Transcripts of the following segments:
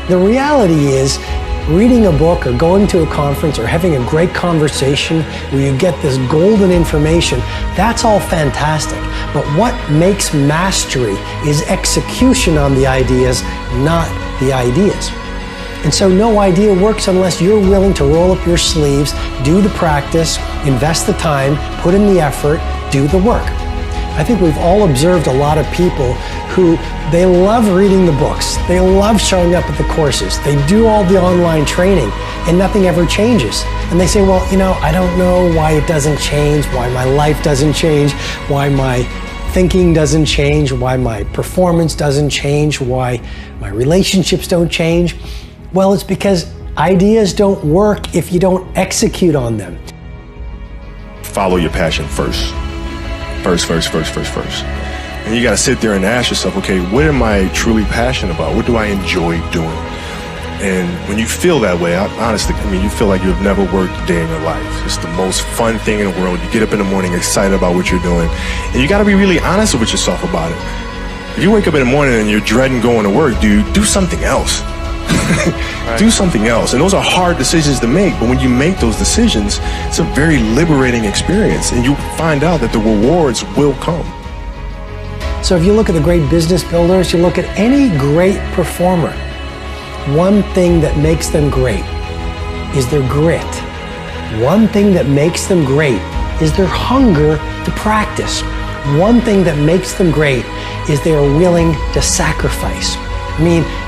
The reality is, reading a book or going to a conference or having a great conversation where you get this golden information, that's all fantastic. But what makes mastery is execution on the ideas, not the ideas. And so no idea works unless you're willing to roll up your sleeves, do the practice, invest the time, put in the effort, do the work. I think we've all observed a lot of people who they love reading the books, they love showing up at the courses, they do all the online training, and nothing ever changes. And they say, well, I don't know why it doesn't change, why my life doesn't change, why my thinking doesn't change, why my performance doesn't change, why my relationships don't change. Well, it's because ideas don't work if you don't execute on them. Follow your passion first. First. And you got to sit there and ask yourself, okay, what am I truly passionate about? What do I enjoy doing? And when you feel that way, honestly, you feel like you've never worked a day in your life. It's the most fun thing in the world. You get up in the morning excited about what you're doing. And you got to be really honest with yourself about it. If you wake up in the morning and you're dreading going to work, do something else. Right. Do something else. And those are hard decisions to make, but when you make those decisions, it's a very liberating experience, and you find out that the rewards will come. So if you look at the great business builders, you look at any great performer, one thing that makes them great is their grit. One thing that makes them great is their hunger to practice. One thing that makes them great is they are willing to sacrifice.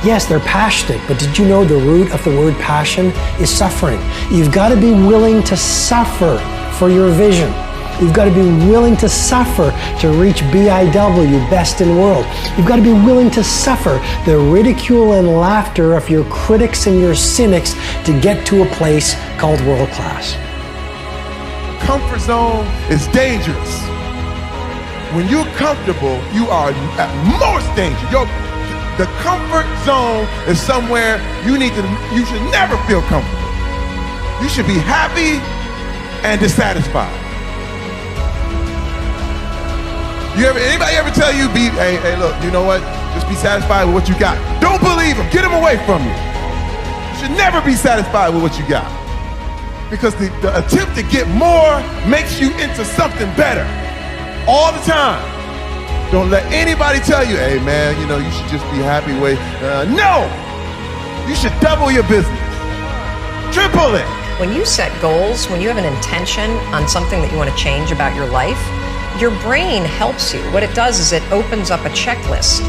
Yes, they're passionate, but did you know the root of the word passion is suffering? You've got to be willing to suffer for your vision. You've got to be willing to suffer to reach BIW, best in world. You've got to be willing to suffer the ridicule and laughter of your critics and your cynics to get to a place called world class. Comfort zone is dangerous. When you're comfortable, you are at most danger. The comfort zone is somewhere you should never feel comfortable. You should be happy and dissatisfied. Anybody ever tell you, hey, look, you know what? Just be satisfied with what you got. Don't believe them. Get them away from you. You should never be satisfied with what you got. Because the attempt to get more makes you into something better all the time. Don't let anybody tell you, hey man, you should just be happy with, no! You should double your business. Triple it. When you set goals, when you have an intention on something that you want to change about your life, your brain helps you. What it does is it opens up a checklist,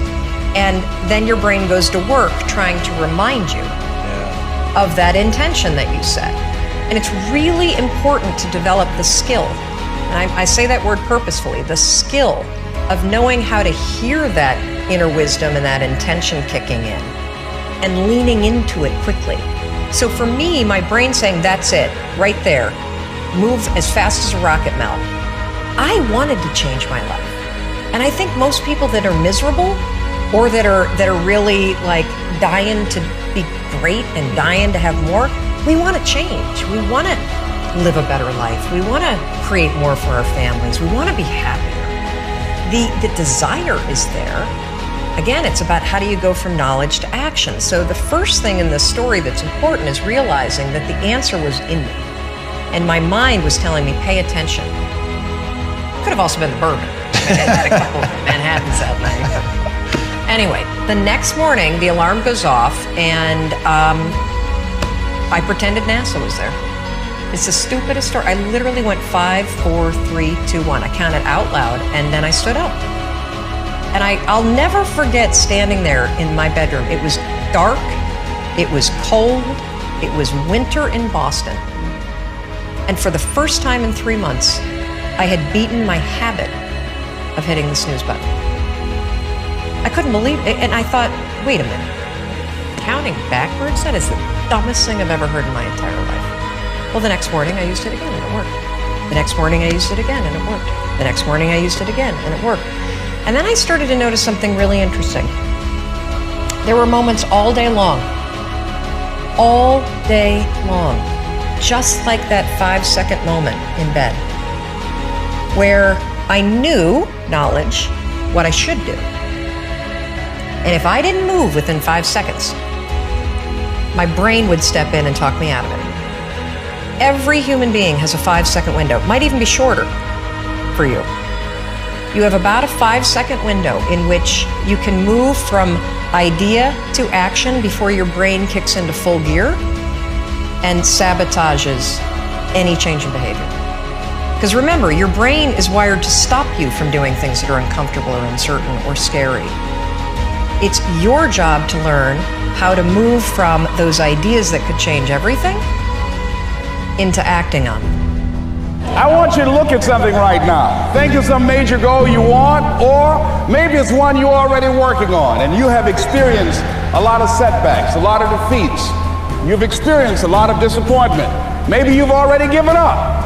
and then your brain goes to work trying to remind you of that intention that you set. And it's really important to develop the skill, and I say that word purposefully, the skill of knowing how to hear that inner wisdom and that intention kicking in and leaning into it quickly. So for me, my brain saying, that's it, right there, move as fast as a rocket, Mel. I wanted to change my life. And I think most people that are miserable or that are really like dying to be great and dying to have more, we want to change. We want to live a better life. We want to create more for our families. We want to be happier. The desire is there. Again, it's about how do you go from knowledge to action. So the first thing in this story that's important is realizing that the answer was in me. And my mind was telling me, pay attention. Could have also been the bourbon. I had a couple of Manhattans that night. Anyway, the next morning, the alarm goes off, and I pretended NASA was there. It's the stupidest story. I literally went 5, 4, 3, 2, 1. I counted out loud, and then I stood up. And I'll never forget standing there in my bedroom. It was dark, it was cold, it was winter in Boston. And for the first time in 3 months, I had beaten my habit of hitting the snooze button. I couldn't believe it, and I thought, wait a minute. Counting backwards? That is the dumbest thing I've ever heard in my entire life. Well, the next morning I used it again and it worked. The next morning I used it again and it worked. The next morning I used it again and it worked. And then I started to notice something really interesting. There were moments all day long, just like that 5-second moment in bed, where I knew, knowledge, what I should do. And if I didn't move within 5 seconds, my brain would step in and talk me out of it. Every human being has a 5-second window, might even be shorter for you. You have about a 5-second window in which you can move from idea to action before your brain kicks into full gear and sabotages any change in behavior. Because remember, your brain is wired to stop you from doing things that are uncomfortable or uncertain or scary. It's your job to learn how to move from those ideas that could change everything into acting on them. I want you to look at something right now. Think of some major goal you want, or maybe it's one you're already working on and you have experienced a lot of setbacks, a lot of defeats. You've experienced a lot of disappointment. Maybe you've already given up.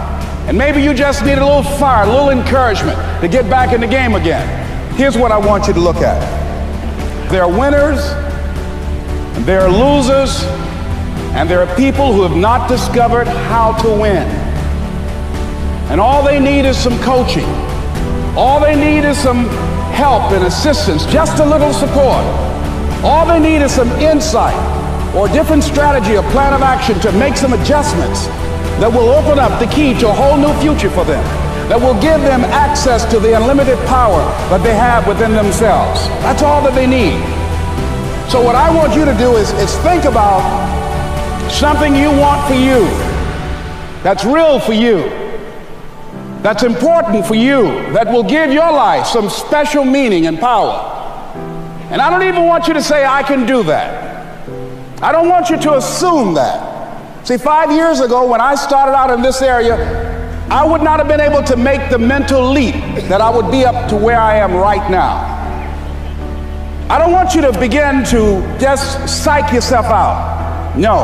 And maybe you just need a little fire, a little encouragement to get back in the game again. Here's what I want you to look at. There are winners, and there are losers, and there are people who have not discovered how to win. And all they need is some coaching. All they need is some help and assistance, just a little support. All they need is some insight or different strategy, a plan of action to make some adjustments that will open up the key to a whole new future for them, that will give them access to the unlimited power that they have within themselves. That's all that they need. So what I want you to do is think about something you want for you, that's real for you, that's important for you, that will give your life some special meaning and power. And I don't even want you to say, I can do that. I don't want you to assume that. See, 5 years ago, when I started out in this area, I would not have been able to make the mental leap that I would be up to where I am right now. I don't want you to begin to just psych yourself out. No.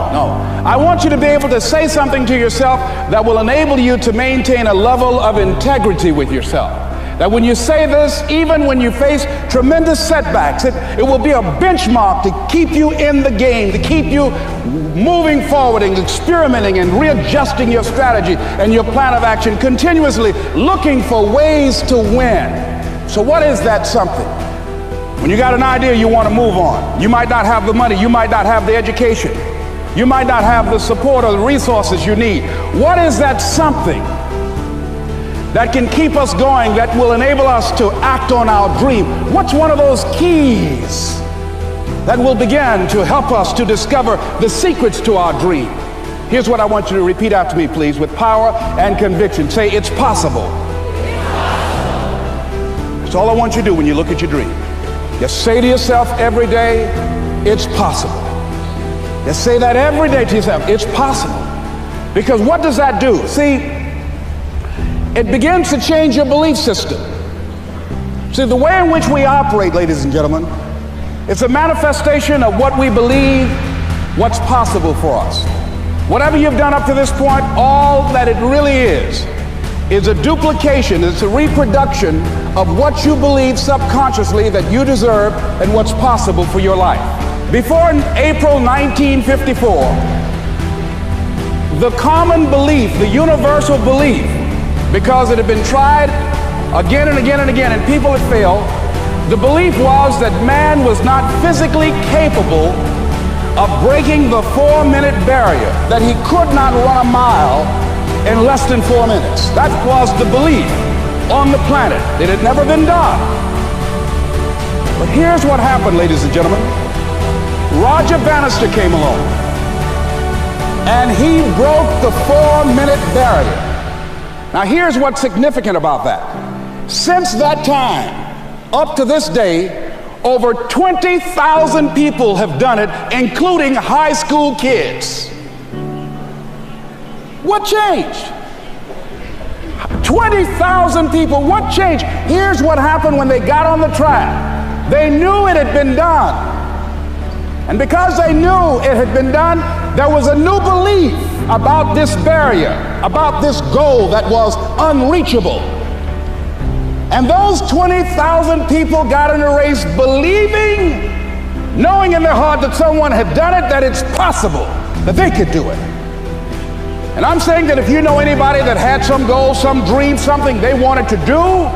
I want you to be able to say something to yourself that will enable you to maintain a level of integrity with yourself. That when you say this, even when you face tremendous setbacks, it will be a benchmark to keep you in the game, to keep you moving forward and experimenting and readjusting your strategy and your plan of action, continuously looking for ways to win. So what is that something? When you got an idea you want to move on, you might not have the money, you might not have the education, you might not have the support or the resources you need. What is that something that can keep us going, that will enable us to act on our dream? What's one of those keys that will begin to help us to discover the secrets to our dream? Here's what I want you to repeat after me, please, with power and conviction. Say, it's possible. That's all I want you to do when you look at your dream. Just say to yourself every day, it's possible. Just say that every day to yourself, it's possible. Because what does that do? See, it begins to change your belief system. See, the way in which we operate, ladies and gentlemen, it's a manifestation of what we believe, what's possible for us. Whatever you've done up to this point, all that it really is a duplication, it's a reproduction of what you believe subconsciously that you deserve and what's possible for your life. Before April 1954, the common belief, the universal belief, because it had been tried again and again and again and people had failed, the belief was that man was not physically capable of breaking the 4-minute barrier, that he could not run a mile in less than 4 minutes. That was the belief on the planet. It had never been done. But here's what happened, ladies and gentlemen. Roger Bannister came along and he broke the 4-minute barrier. Now here's what's significant about that. Since that time, up to this day, over 20,000 people have done it, including high school kids. What changed? 20,000 people, what changed? Here's what happened when they got on the track. They knew it had been done. And because they knew it had been done, there was a new belief about this barrier, about this goal that was unreachable. And those 20,000 people got in a race believing, knowing in their heart that someone had done it, that it's possible, that they could do it. And I'm saying that if you know anybody that had some goal, some dream, something they wanted to do,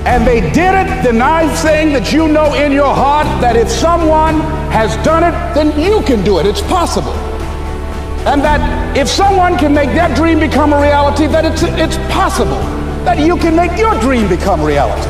and they did it, then I'm saying that you know in your heart that if someone has done it, then you can do it. It's possible. And that if someone can make their dream become a reality, that it's possible that you can make your dream become reality.